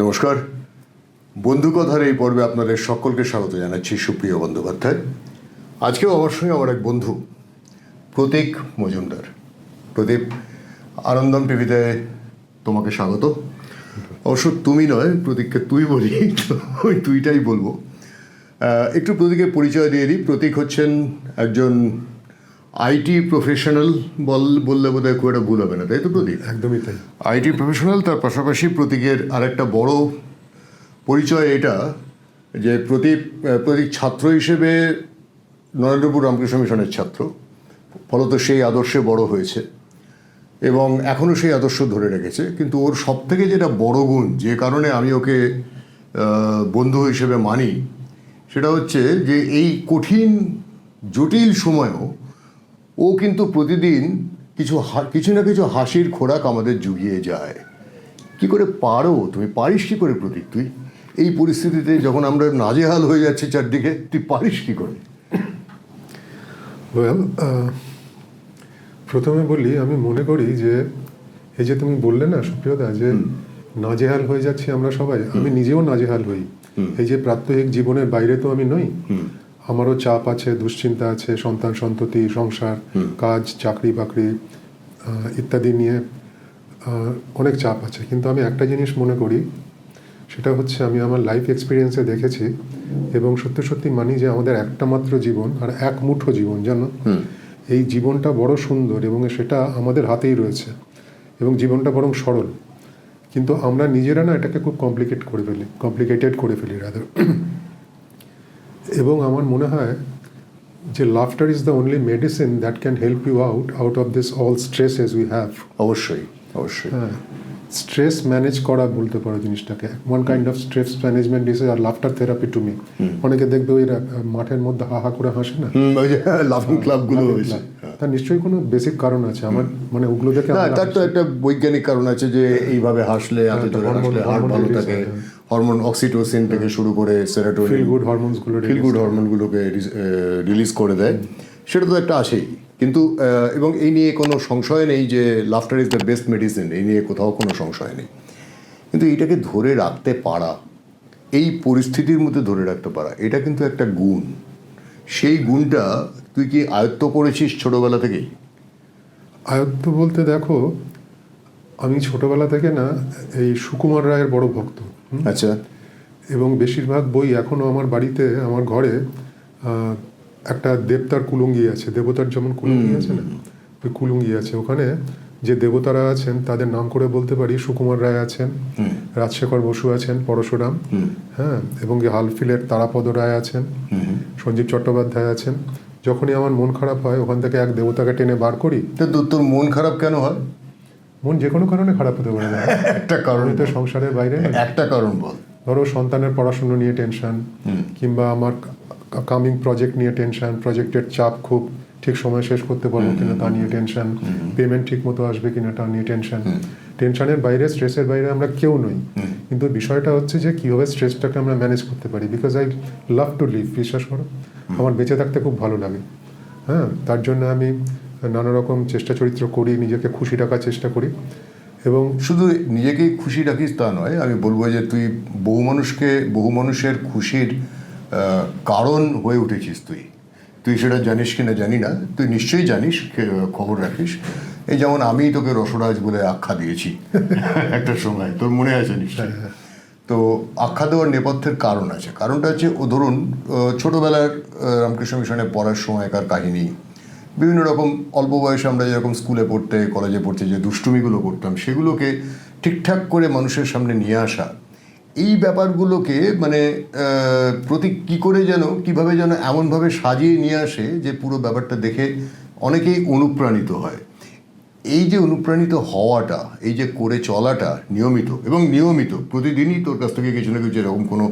নমস্কার, বন্ধুকথার এই পর্বে আপনাদের সকলকে স্বাগত জানাচ্ছি। সুপ্রিয় বন্দ্যোপাধ্যায়, আজকেও আমার সঙ্গে আমার এক বন্ধু প্রতীক মজুমদার। প্রদীপ, আনন্দম টিভিতে তোমাকে স্বাগত। অবশ্য তুমি নয়, প্রতীককে তুই বলি, তো ওই তুইটাই বলবো। একটু প্রতীকের পরিচয় দিয়ে দিই। প্রতীক হচ্ছেন একজন আইটি প্রফেশনাল, বললে বোধ হয় খুব একটা ভুল হবে না, তাই তো প্রতীক? একদমই তাই। IT professional. তার পাশাপাশি প্রতীকের আরেকটা বড় পরিচয় এটা যে প্রতীক ছাত্র হিসেবে নরেন্দ্রপুর রামকৃষ্ণ মিশনের ছাত্র, ফলত সেই আদর্শে বড় হয়েছে এবং এখনও সেই আদর্শ ধরে রেখেছে। কিন্তু ওর সবথেকে যেটা বড় গুণ, যে কারণে আমি ওকে বন্ধু হিসেবে মানি, সেটা হচ্ছে যে এই কঠিন জটিল সময়েও ও কিন্তু প্রতিদিন কিছু না কিছু হাসির খোরাক আমাদের জুগিয়ে যায়। কি করে পারো তুমি? পারিস কি করে প্রতীক তুই এই পরিস্থিতিতে, যখন আমরা নাজেহাল হয়ে যাচ্ছি চারদিকে, তুই পারিস কি করে? ওয়েল, প্রথমে বলি, আমি মনে করি যে এই যে তুমি বললে না সুপ্রিয়দা, যে নাজেহাল হয়ে যাচ্ছি আমরা সবাই, আমি নিজেও নাজেহাল হই। এই যে প্রাত্যহিক জীবনের বাইরে তো আমি নই, আমারও চাপ আছে, দুশ্চিন্তা আছে, সন্তান সন্ততি, সংসার, কাজ, চাকরি বাকরি ইত্যাদি নিয়ে অনেক চাপ আছে। কিন্তু আমি একটা জিনিস মনে করি, সেটা হচ্ছে আমি আমার লাইফ এক্সপিরিয়েন্সে দেখেছি এবং সত্যি সত্যি মানি যে আমাদের একটা মাত্র জীবন, আর এক মুঠো জীবন, জানো। এই জীবনটা বড় সুন্দর এবং সেটা আমাদের হাতেই রয়েছে এবং জীবনটা বরং সরল, কিন্তু আমরা নিজেরা না এটাকে খুব কমপ্লিকেটেড করে ফেলি রাদার। এবং আমার মনে হয় যে laughter is the only medicine that can help you out of this all stresses we have. অবশ্যই অবশ্যই। হ্যাঁ, স্ট্রেস ম্যানেজ করা বলতে পারো জিনিসটাকে। One kind of stress management is our laughter therapy to me. অনেকে দেখবে ওই মাঠের মধ্যে হা করে হাসে না, ওই যে লাফিং ক্লাবগুলো হয়েছে, তার নিশ্চয়ই কোনো বেসিক কারণ আছে। আমার মানে ওগুলো দেখে তার তো একটা বৈজ্ঞানিক কারণ আছে যে এইভাবে হাসলে, এত জোরে হাসলে হার্ট ভালো থাকে, হরমোন অক্সিটোসিন থেকে শুরু করে সেরোটোনিন, ফিল গুড হরমোনগুলোকে রিলিজ করে দেয়। সেটা তো একটা আছেই। কিন্তু এবং এই নিয়ে কোনো সংশয় নেই যে laughter is the best medicine, এই নিয়ে কোথাও কোনো সংশয় নেই। কিন্তু এইটাকে ধরে রাখতে পারা, এই পরিস্থিতির মধ্যে ধরে রাখতে পারা, এটা কিন্তু একটা গুণ। সেই গুণটা তুই কি আয়ত্ত করেছিস ছোটবেলা থেকেই? আয়ত্ত বলতে দেখো, আমি ছোটবেলা থেকে না এই সুকুমার রায়ের বড় ভক্ত। আচ্ছা। এবং বেশিরভাগ বই এখনও আমার বাড়িতে, আমার ঘরে একটা দেবতার কুলুঙ্গি আছে, দেবতার যেমন কুলুঙ্গি আছে না, ওই কুলুঙ্গি আছে। ওখানে যে দেবতারা আছেন তাদের নাম করে বলতে পারি, সুকুমার রায় আছেন, রাজশেখর বসু আছেন, পরশুরাম, হ্যাঁ, এবং হালফিলের তারাপদ রায় আছেন, সঞ্জীব চট্টোপাধ্যায় আছেন। যখনই আমার মন খারাপ হয় ওখান থেকে এক দেবতাকে টেনে বার করি। তোর মন খারাপ কেন হয়? মন যে কোনো কারণে খারাপ হতে পারে না। একটা কারণ তো সংসারের বাইরে একটা কারণ বল। ধরো সন্তানের পড়াশুনো নিয়ে টেনশন, কিংবা আমার কামিং প্রজেক্ট নিয়ে টেনশন, প্রজেক্টের চাপ, খুব ঠিক সময় শেষ করতে পারবো কিনা তা নিয়ে টেনশন, পেমেন্ট ঠিক মতো আসবে কিনা তা নিয়ে টেনশন। টেনশনের বাইরে, স্ট্রেসের বাইরে আমরা কেউ নই। কিন্তু বিষয়টা হচ্ছে যে কীভাবে স্ট্রেসটাকে আমরা ম্যানেজ করতে পারি। Because I love to live, বিশ্বাস করো, আমার বেঁচে থাকতে খুব ভালো লাগে। হ্যাঁ, তার জন্য আমি নানা রকম চেষ্টা চরিত্র করি, নিজেকে খুশি রাখার চেষ্টা করি। এবং শুধু নিজেকেই খুশি রাখিস তা নয়, আমি বলবো যে তুই বহু মানুষের খুশির কারণ হয়ে উঠেছিস। তুই সেটা জানিস কিনা জানি না, তুই নিশ্চয়ই জানিস, খবর রাখিস। এই যেমন আমি তোকে রসরাজ বলে আখ্যা দিয়েছি একটা সময়, তোর মনে আছে নিশ্চয়ই। তো আখ্যা দেওয়ার নেপথ্যের কারণ আছে। কারণটা হচ্ছে, ও ধরুন ছোটোবেলার রামকৃষ্ণ মিশনে পড়ার সময়কার কাহিনী, বিভিন্ন রকম অল্প বয়সে আমরা যেরকম স্কুলে পড়তে, কলেজে পড়তে যে দুষ্টুমিগুলো করতাম, সেগুলোকে ঠিকঠাক করে মানুষের সামনে নিয়ে আসা, এই ব্যাপারগুলোকে মানে প্রতীক কীভাবে যেন এমনভাবে সাজিয়ে নিয়ে আসে যে পুরো ব্যাপারটা দেখে অনেকেই অনুপ্রাণিত হয়। এই যে অনুপ্রাণিত হওয়াটা, এই যে করে চলাটা নিয়মিত প্রতিদিনই তোর কাছ থেকে কিছু না কিছু এরকম কোনো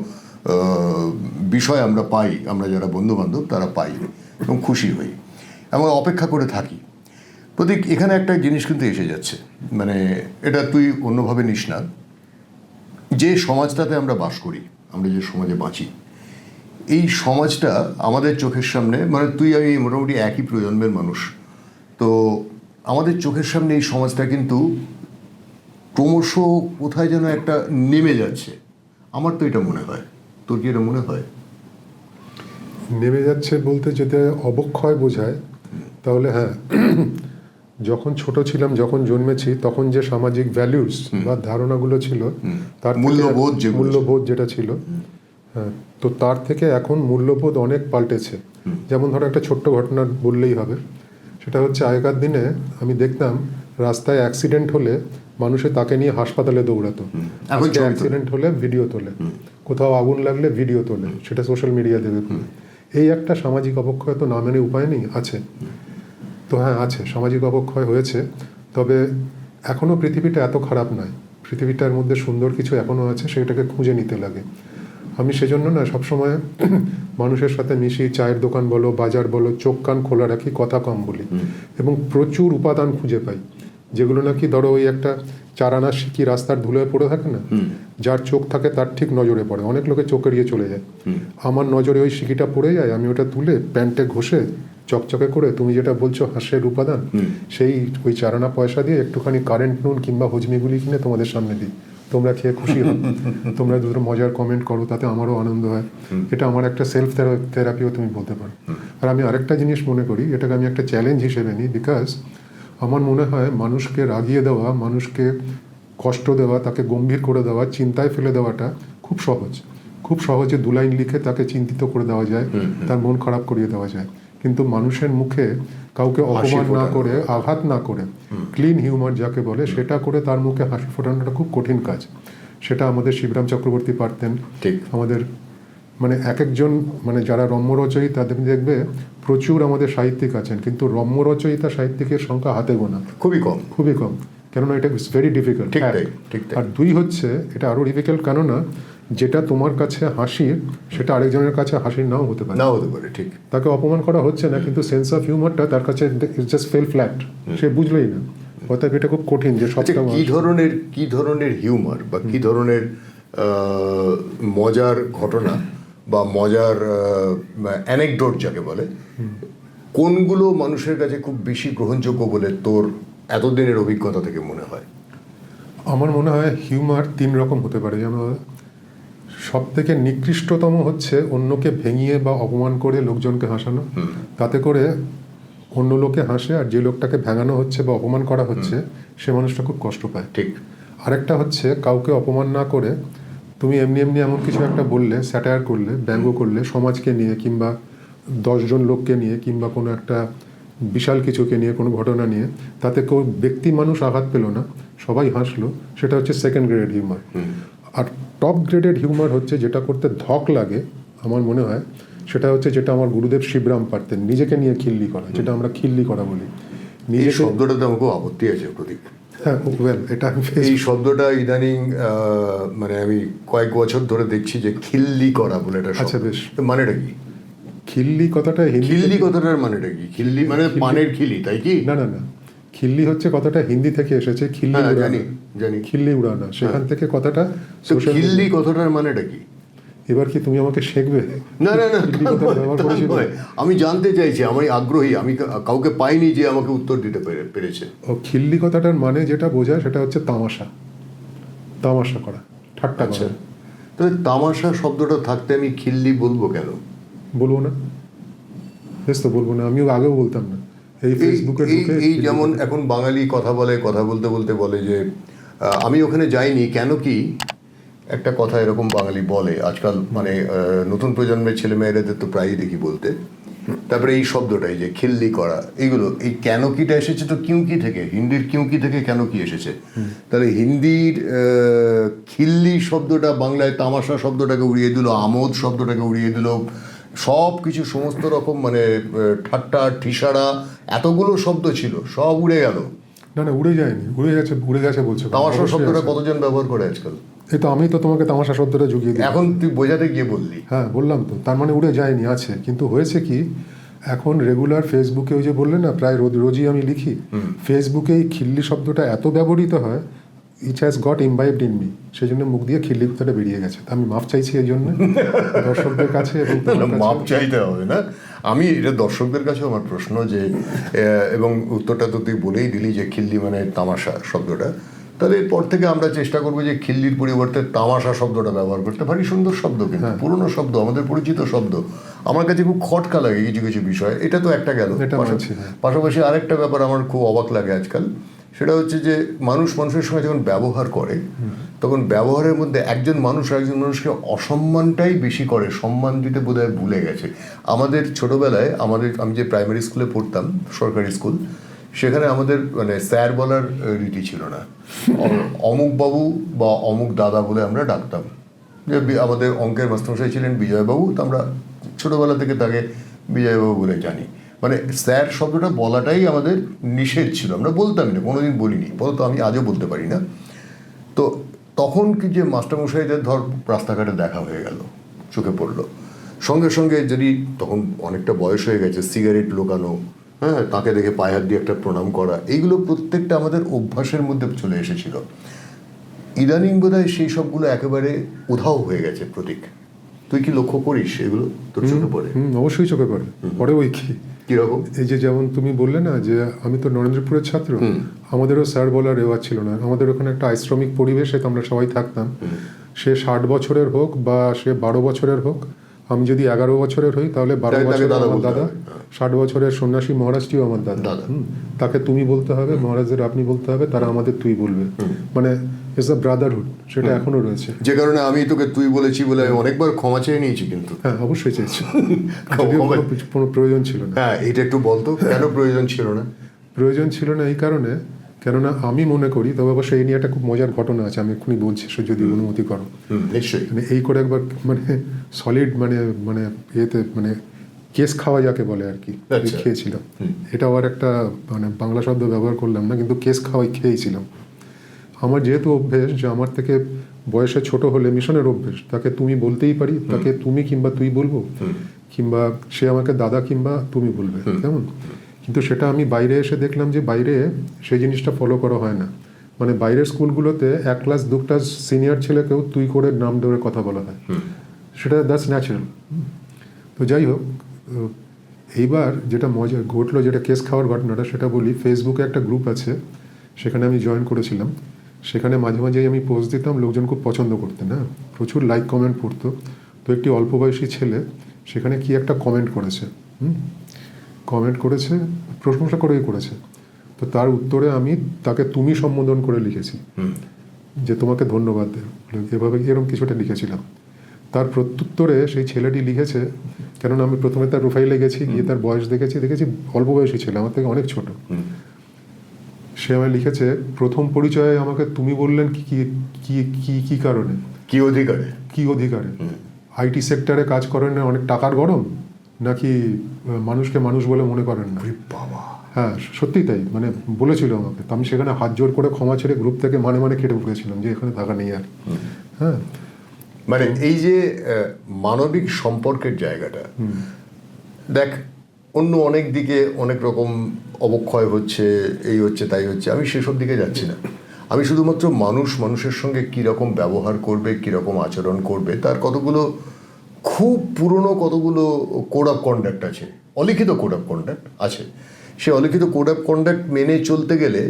বিষয় আমরা পাই, আমরা যারা বন্ধুবান্ধব তারা পাই এবং খুশি হই, আমরা অপেক্ষা করে থাকি। প্রতীক, এখানে একটা জিনিস কিন্তু এসে যাচ্ছে, মানে এটা তুই অন্যভাবে নিস না। যে সমাজটাতে আমরা বাস করি, আমরা যে সমাজে বাঁচি, এই সমাজটা আমাদের চোখের সামনে, মানে তুই আমি মোটামুটি একই প্রজন্মের মানুষ, তো আমাদের চোখের সামনে এই সমাজটা কিন্তু ক্রমশ কোথায় যেন একটা নেমে যাচ্ছে। আমার তো এটা মনে হয়, তোর কি এটা মনে হয়? নেমে যাচ্ছে বলতে যদি অবক্ষয় বোঝায় তাহলে হ্যাঁ, যখন ছোট ছিলাম, যখন জন্মেছি, তখন যে সামাজিক ভ্যালুস বা ধারণাগুলো ছিল, তার থেকে মূল্যবোধ যেটা ছিল, হ্যাঁ, তো তার থেকে এখন মূল্যবোধ অনেক পাল্টেছে। যেমন ধরো একটা ছোট্ট ঘটনা বললেই হবে, সেটা হচ্ছে আগেকার দিনে আমি দেখতাম রাস্তায় অ্যাক্সিডেন্ট হলে মানুষে তাকে নিয়ে হাসপাতালে দৌড়াতো। আজকে অ্যাক্সিডেন্ট হলে ভিডিও তোলে, কোথাও আগুন লাগলে ভিডিও তোলে, সেটা সোশ্যাল মিডিয়া দেবে। এই একটা সামাজিক অবক্ষয়, তো না মেনে উপায় নেই, আছে। তো হ্যাঁ, আছে, সামাজিক অবক্ষয় হয়েছে। তবে এখনও পৃথিবীটা এত খারাপ নয়, পৃথিবীটার মধ্যে সুন্দর কিছু এখনও আছে, সেটাকে খুঁজে নিতে লাগে। আমি সেজন্য না সবসময় মানুষের সাথে মিশি, চায়ের দোকান বলো, বাজার বলো, চোখ কান খোলা রাখি, কথা কম বলি, এবং প্রচুর উপাদান খুঁজে পাই, যেগুলো নাকি ধরো ওই একটা চারানা সিকি রাস্তার ধুলোয় পড়ে থাকে না, যার চোখ থাকে তার ঠিক নজরে পড়ে। অনেক লোকে চোখ এড়িয়ে চলে যায়, আমার নজরে ওই সিকিটা পড়ে যায়, আমি ওটা তুলে প্যান্টে ঘষে চকচকে করে, তুমি যেটা বলছো হাস্যের উপাদান, সেই ওই চারানা পয়সা দিয়ে একটুখানি কারেন্ট নুন কিংবা হজমিগুলি কিনে তোমাদের সামনে দিই, তোমরা খেয়ে খুশি হও, তোমরা দুটো মজার কমেন্ট করো, তাতে আমারও আনন্দ হয়। এটা আমার একটা সেলফ থেরাপিও তুমি বলতে পারো। আর আমি আরেকটা জিনিস মনে করি, এটাকে আমি একটা চ্যালেঞ্জ হিসেবে নিই, বিকজ আমার মনে হয় মানুষকে রাগিয়ে দেওয়া, মানুষকে কষ্ট দেওয়া, তাকে গম্ভীর করে দেওয়া, চিন্তায় ফেলে দেওয়াটা খুব সহজ। খুব সহজে 2 লাইন লিখে তাকে চিন্তিত করে দেওয়া যায়, তার মন খারাপ করিয়ে দেওয়া যায়। কিন্তু মানুষের মুখে কাউকে অপমান না করে, আঘাত না করে, ক্লিন হিউমার যাকে বলে, সেটা করে তার মুখে হাসি ফোটানোটা খুব কঠিন কাজ। সেটা আমাদের শিবরাম চক্রবর্তী পারতেন। আমাদের মানে এক একজন, মানে যারা রম্য রচয়িতা, তাদের দেখবে প্রচুর আমাদের সাহিত্যিক আছেন, কিন্তু রম্য রচয়িতা সাহিত্যিকের সংখ্যা হাতে গোনা, খুবই কম, খুবই কম। কেননা এটা ইটস ভেরি ডিফিকাল্ট। আর 2 হচ্ছে, এটা আরো ডিফিকাল্ট কেননা যেটা তোমার কাছে হাসির, সেটা আরেকজনের কাছে হাসির নাও হতে পারে, ঠিক। তাকে অপমান করা হচ্ছে না, কিন্তু সেন্স অফ হিউমারটা তার কাছে জাস্ট ফেল ফ্ল্যাট, সে বুঝলোই না। অতএব এটা খুব কঠিন যে সবটা কি ধরনের হিউমার বা কি ধরনের মজার ঘটনা বা মজার অ্যানেকডোট যাকে বলে, কোনগুলো মানুষের কাছে খুব বেশি গ্রহণযোগ্য বলে তোর এতদিনের অভিজ্ঞতা থেকে মনে হয়? আমার মনে হয় হিউমার 3 রকম হতে পারে। যেমন সব থেকে নিকৃষ্টতম হচ্ছে অন্যকে ভেঙিয়ে বা অপমান করে লোকজনকে হাসানো, তাতে করে অন্য লোকে হাসে, আর যে লোকটাকে ভেঙানো হচ্ছে বা অপমান করা হচ্ছে সে মানুষটা খুব কষ্ট পায়। ঠিক। আরেকটা হচ্ছে কাউকে অপমান না করে তুমি এমনি এমনি এমন কিছু একটা বললে, স্যাটায়ার করলে, ব্যঙ্গ করলে সমাজকে নিয়ে, কিংবা 10 জন লোককে নিয়ে, কিংবা কোনো একটা বিশাল কিছুকে নিয়ে, কোনো ঘটনা নিয়ে, তাতে কেউ ব্যক্তি মানুষ আঘাত পেল না, সবাই হাসলো, সেটা হচ্ছে সেকেন্ড গ্রেড হিউমার। আর টপ গ্রেডেড হিউমার হচ্ছে যেটা করতে ধক লাগে, আমার মনে হয় সেটা হচ্ছে যেটা আমার গুরুদেব শিবরাম পারতেন, নিজেকে নিয়ে খিল্লি করা, যেটা আমরা খিল্লি করা বলি। এই শব্দটাতে আমার খুব আপত্তি আছে প্রদীপ। হ্যাঁ, ওয়েল, এটা এই শব্দটা ইদানিং মানে আমি কয়েক বছর ধরে দেখছি যে খিল্লি করা বলে এটা। আচ্ছা, বেশ, মানেটা কি? খিল্লি কথাটা খিল্লি কথাটার মানেটা কি? খিল্লি মানে পানের খিলি, তাই কি? না, খিল্লি হচ্ছে কথাটা হিন্দি থেকে এসেছে, খিল্লি জানি, খিল্লি উড়ানো, সেখান থেকে কথাটা। খিল্লি কথাটার মানেটা কি? এবার কি তুমি আমাকে শেখবে? না, আমি জানতে চাইছি, আমি আগ্রহী, আমি কাউকে পাইনি যে আমাকে উত্তর দিতে পেরেছে। ও খিল্লি কথাটার মানে যেটা বোঝায় সেটা হচ্ছে তামাশা, তামাশা করা, ঠাট্টা করা। তবে তামাশা শব্দটা থাকতে আমি খিল্লি বলবো কেন? বলবো না, বেশ তো বলবো না, আমিও আগেও বলতাম না। এই ফেসবুকে এই যেমন এখন বাঙালি কথা বলতে বলতে বলে যে আমি ওখানে যাইনি, কেন কি একটা কথা এরকম বাঙালি বলে আজকাল, মানে নতুন প্রজন্মের ছেলে মেয়েদের তো প্রায়ই দেখি বলতে। তারপরে এই শব্দটাই যে খিল্লি করা, এইগুলো, এই কেন কিটা এসেছে তো কিউকি থেকে, হিন্দির কিউকি থেকে কেন কি এসেছে। তাহলে হিন্দির খিল্লি শব্দটা বাংলায় তামাশা শব্দটাকে উড়িয়ে দিল, আমোদ শব্দটাকে উড়িয়ে দিল, সব কিছু সমস্ত রকম মানে ঠাট্টা ঠিসারা এতগুলো শব্দ ছিল, সব উড়ে গেল। না, উড়ে যায়নি, উড়ে গেছে বলছো। তামাশা শব্দটা কতজন ব্যবহার করে আজকাল? এই তো আমি তো তোমাকে তামাশা শব্দটা জুগিয়ে দিই। এখন তুই বোঝাতে গিয়ে বললি। হ্যাঁ, বললাম তো, তার মানে উড়ে যায়নি, আছে। কিন্তু হয়েছে কি, এখন রেগুলার ফেসবুকে ওই যে বললে না, প্রায় রোজই আমি লিখি, ফেসবুকে এই খিল্লি শব্দটা এত ব্যবহৃত হয়, it has got imbibed in me, সেই জন্য মুখ দিয়ে খিল্লি কথাটা বেরিয়ে গেছে। আমি মাফ চাইছি এই জন্য দর্শকদের কাছে। এবং মাফ চাইতে হবে না, আমি এটা দর্শকদের কাছেও আমার প্রশ্ন যে, এবং উত্তরটা তো তুই বলেই দিলি যে খিল্লি মানে তামাশা শব্দটা। তো তাহলে এরপর থেকে আমরা চেষ্টা করবো যে খিল্লির পরিবর্তে তামাশা শব্দটা ব্যবহার করতে। ভারী সুন্দর শব্দ, কিন্তু পুরনো শব্দ, আমাদের পরিচিত শব্দ। আমার কাছে খুব খটকা লাগে কিছু কিছু বিষয়। এটা তো একটা গেল। পাশাপাশি আরেকটা ব্যাপার আমার খুব অবাক লাগে আজকাল, সেটা হচ্ছে যে মানুষ মানুষের সঙ্গে যখন ব্যবহার করে তখন ব্যবহারের মধ্যে একজন মানুষ আর একজন মানুষকে অসম্মানটাই বেশি করে, সম্মান দিতে বোধহয় ভুলে গেছে। আমাদের ছোটবেলায় আমি যে প্রাইমারি স্কুলে পড়তাম, সরকারি স্কুল, সেখানে আমাদের মানে স্যার বলার রীতি ছিল না। অমুক বাবু বা অমুক দাদা বলে আমরা ডাকতাম। যে আমাদের অঙ্কের মাস্টারমশাই ছিলেন বিজয়বাবু, তো আমরা ছোটবেলা থেকে তাকে বিজয়বাবু বলে জানি। মানে স্যার শব্দটা বলাটাই আমাদের নিষেধ ছিল, আমরা বলতামই না, কোনোদিন বলিনি, বলতো আমি আজও বলতে পারি না। তো তখন কি যে মাস্টারমশাইদের ধর রাস্তাঘাটে দেখা হয়ে গেল, চোখে পড়লো, সঙ্গে সঙ্গে যদি তখন অনেকটা বয়স হয়ে গেছে, সিগারেট লোকানো, হ্যাঁ, তাকে দেখে পায়ে হাত দিয়ে একটা প্রণাম করা, এইগুলো প্রত্যেকটা আমাদের অভ্যাসের মধ্যে চলে এসেছিল। ইদানিং বোধহয় সেই সবগুলো একেবারে উধাও হয়ে গেছে। প্রতীক, তুই কি লক্ষ্য করিস এগুলো তোর চোখে পড়ে? অবশ্যই চোখে পড়ে। পরে ওই কি কিরকম? এই যে যেমন তুমি বললে না যে আমি তো নরেন্দ্রপুরের ছাত্র, আমাদেরও স্যার বলার রেওয়াজ ছিল না। আমাদের ওখানে একটা আশ্রমিক পরিবেশে তো আমরা সবাই থাকতাম। সে 60 বছরের হোক বা সে 12 বছরের হোক, আমি যদি 11 বছরের হই তাহলে 12 বছরের আমার দাদা, 60 বছরের সন্ন্যাসী মহারাজটিও আমার দাদা। তাকে তুমি বলতে হবে, মহারাজদের আপনি বলতে হবে, তারা আমাদের তুই বলবে। মানে ইটস আ ব্রাদারহুড, সেটা এখনো রয়েছে। যে কারণে আমি তোকে তুই বলেছি বলে আমি অনেকবার ক্ষমা চেয়ে নিয়েছি। কিন্তু হ্যাঁ, অবশ্যই চেয়েছি, কোনো প্রয়োজন ছিল না। হ্যাঁ, এটা একটু বলতো কেন প্রয়োজন ছিল না? প্রয়োজন ছিল না এই কারণে, কেননা আমি মনে করি, তবে অবশ্য এই নিয়ে একটা খুব মজার ঘটনা আছে, আমি এক্ষুনি বলছি, সে যদি অনুমতি করো। নিশ্চয়ই। মানে এই করে একবার মানে সলিড মানে মানে এতে মানে কেস খাওয়া যাকে বলে আর কি, খেয়েছিলাম। এটা আবার একটা মানে বাংলা শব্দ ব্যবহার করলাম না, কিন্তু কেস খাওয়াই খেয়েছিলাম। আমার যেহেতু অভ্যেস যে আমার থেকে বয়সে ছোট হলে মিশনের অভ্যেস, তাকে তুমি বলতেই পারি, তাকে তুমি কিংবা তুই বলবো, কিংবা সে আমাকে দাদা কিংবা তুমি বলবে, কেমন। কিন্তু সেটা আমি বাইরে এসে দেখলাম যে বাইরে সেই জিনিসটা ফলো করা হয় না। মানে বাইরের স্কুলগুলোতে 1 ক্লাস 2 ক্লাস সিনিয়র ছেলেকেও তুই করে নাম ধরে কথা বলা হয়, সেটা দ্যাটস ন্যাচারাল। তো যাই হোক, এইবার যেটা মজা ঘটলো, যেটা কেস খাওয়ার ঘটনাটা, সেটা বলি। ফেসবুকে একটা গ্রুপ আছে, সেখানে আমি জয়েন করেছিলাম। সেখানে মাঝে মাঝেই আমি পোস্ট দিতাম, লোকজন খুব পছন্দ করতেন, হ্যাঁ, প্রচুর লাইক কমেন্ট পড়তো। তো একটি অল্প বয়সী ছেলে সেখানে কি একটা কমেন্ট করেছে, প্রশংসা করেই করেছে। তো তার উত্তরে আমি তাকে তুমি সম্বোধন করে লিখেছি যে তোমাকে ধন্যবাদ, এভাবে এরকম কিছুটা লিখেছিলাম। তার প্রত্যুত্তরে সেই ছেলেটি লিখেছে, কেননা আমি প্রথমে তার প্রোফাইলে গেছি, গিয়ে তার বয়স দেখেছি অল্প বয়সী ছেলে, আমার থেকে অনেক ছোট। সে আমায় লিখেছে, প্রথম পরিচয়ে আমাকে তুমি বললেন কি কি কি কি কারণে, কি অধিকারে? আইটি সেক্টরে কাজ করেন না, অনেক টাকার গরম, নাকি মানুষকে মানুষ বলে মনে করেন না? বাবা, হ্যাঁ, সত্যি তাই, মানে বলেছিল আমাকে। তো আমি সেখানে হাত জোর করে ক্ষমা ছেড়ে গ্রুপ থেকে মানে কেটে উঠেছিলাম যে এখানে থাকা নেই আর। হ্যাঁ, মানে এই যে মানবিক সম্পর্কের জায়গাটা, দেখ, অন্য অনেক দিকে অনেক রকম অবক্ষয় হচ্ছে, এই হচ্ছে তাই হচ্ছে, আমি সেসব দিকে যাচ্ছি না। আমি শুধুমাত্র মানুষের সঙ্গে কীরকম ব্যবহার করবে, কীরকম আচরণ করবে, তার কতগুলো খুব পুরনো কতগুলো কোড অফ কন্ডাক্ট আছে, অলিখিত কোড অফ কন্ডাক্ট আছে। সে অলিখিত কোড অফ কন্ডাক্ট মেনে চলতে গেলে,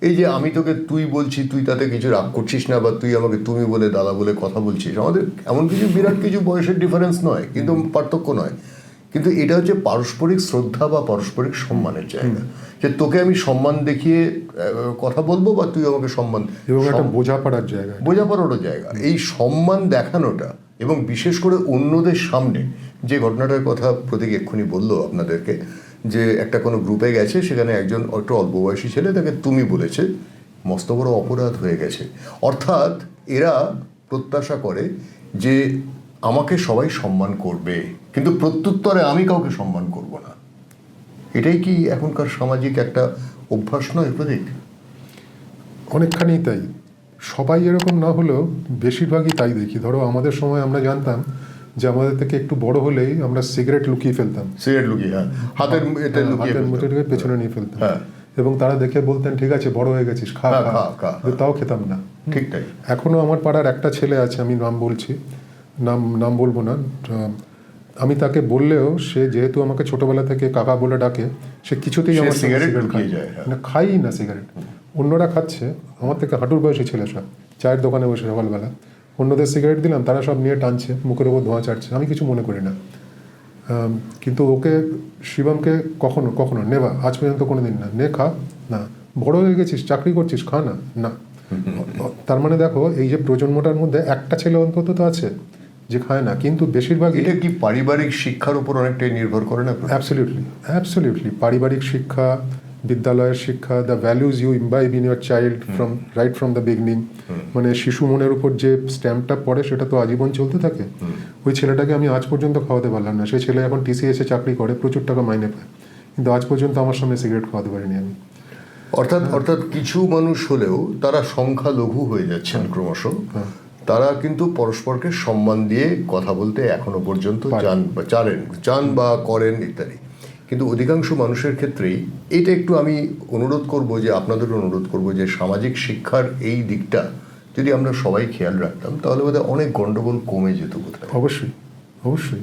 এই যে আমি তোকে তুই বলছি, তুই তাতে কিছু রাগ করছিস না, বা তুই আমাকে তুমি বলে দাদা বলে কথা বলছিস, আমাদের এমন কিছু বিরাট কিছু বয়সের ডিফারেন্স নয়, কিন্তু পার্থক্য নয়, কিন্তু এটা হচ্ছে পারস্পরিক শ্রদ্ধা বা পারস্পরিক সম্মানের জায়গা। যে তোকে আমি সম্মান দেখিয়ে কথা বলবো, বা তুই আমাকে সম্মান, এবং একটা বোঝাপড়ারও জায়গা। এই সম্মান দেখানোটা, এবং বিশেষ করে অন্যদের সামনে, যে ঘটনাটার কথা প্রতীক এক্ষুনি বললো আপনাদেরকে, যে একটা কোনো গ্রুপে গেছে, সেখানে একজন একটু অল্প বয়সী ছেলে তাকে তুমি বলেছে, মস্ত বড় অপরাধ হয়ে গেছে। অর্থাৎ এরা প্রত্যাশা করে যে আমাকে সবাই সম্মান করবে, কিন্তু প্রত্যুত্তরে আমি কাউকে সম্মান করব না। এটাই কি এখনকার সামাজিক একটা অভ্যাস নয় প্রতীক? অনেকখানি তাই। সবাই এরকম না হলেও বেশিরভাগই তাই দেখি। ধরো আমাদের সময় আমরা জানতাম যে আমাদের থেকে একটু বড় হলেই আমরা সিগারেট লুকিয়ে ফেলতাম, হাতের পেছনে নিয়ে ফেলতাম, এবং তারা দেখে বলতেন ঠিক আছে বড় হয়ে গেছিস, খা খা, তাও খেতাম না। ঠিক তাই। এখনো আমার পাড়ার একটা ছেলে আছে, আমি নাম বলবো না, আমি তাকে বললেও সে যেহেতু আমাকে ছোটবেলা থেকে কাকা বলে ডাকে, সে কিছুতেই আমার সিগারেট খাই না সিগারেট। ও অন্যরা খাচ্ছে, আমার থেকে হাঁটুর বয়সী ছেলে সব চায়ের দোকানে বসে সকালবেলা, অন্যদের সিগারেট দিলাম, তারা সব নিয়ে টানছে, মুখের ওপর ধোঁয়া চাটছে, আমি কিছু মনে করি না। কিন্তু ওকে, শিবমকে কখনো কখনো নেবা, আজ পর্যন্ত কোনো দিন না, নে খা, না বড় হয়ে গেছিস, চাকরি করছিস, খা না, না। তার মানে দেখো, এই যে প্রজন্মটার মধ্যে একটা ছেলে অন্তত তো আছে যে খায় না, কিন্তু বেশিরভাগই এটা কি পারিবারিক শিক্ষার উপর অনেকটাই নির্ভর করে না? Absolutely, absolutely. পারিবারিক শিক্ষা, বিদ্যালয়ের শিক্ষা, the values you imbibe in your child from right from the beginning, মানে শিশু মনের উপর যে স্ট্যাম্পটা পড়ে সেটা তো আজীবন চলতে থাকে। ওই ছেলেটাকে আমি আজ পর্যন্ত খাওয়াতে পারলাম না, সেই ছেলে এখন টিসিএসে চাকরি করে, প্রচুর টাকা মাইনে পায়, কিন্তু আজ পর্যন্ত আমার সামনে সিগারেট খাওয়াতে পারিনি আমি। অর্থাৎ কিছু মানুষ হলেও তারা সংখ্যালঘু হয়ে যাচ্ছেন ক্রমশ, তারা কিন্তু পরস্পরকে সম্মান দিয়ে কথা বলতে এখনো পর্যন্ত চান বা করেন ইত্যাদি। কিন্তু অধিকাংশ মানুষের ক্ষেত্রেই এটা একটু আমি অনুরোধ করব, যে আপনাদের অনুরোধ করব, যে সামাজিক শিক্ষার এই দিকটা যদি আমরা সবাই খেয়াল রাখতাম, তাহলে বোধহয় অনেক গন্ডগোল কমে যেত বোধহয়। অবশ্যই, অবশ্যই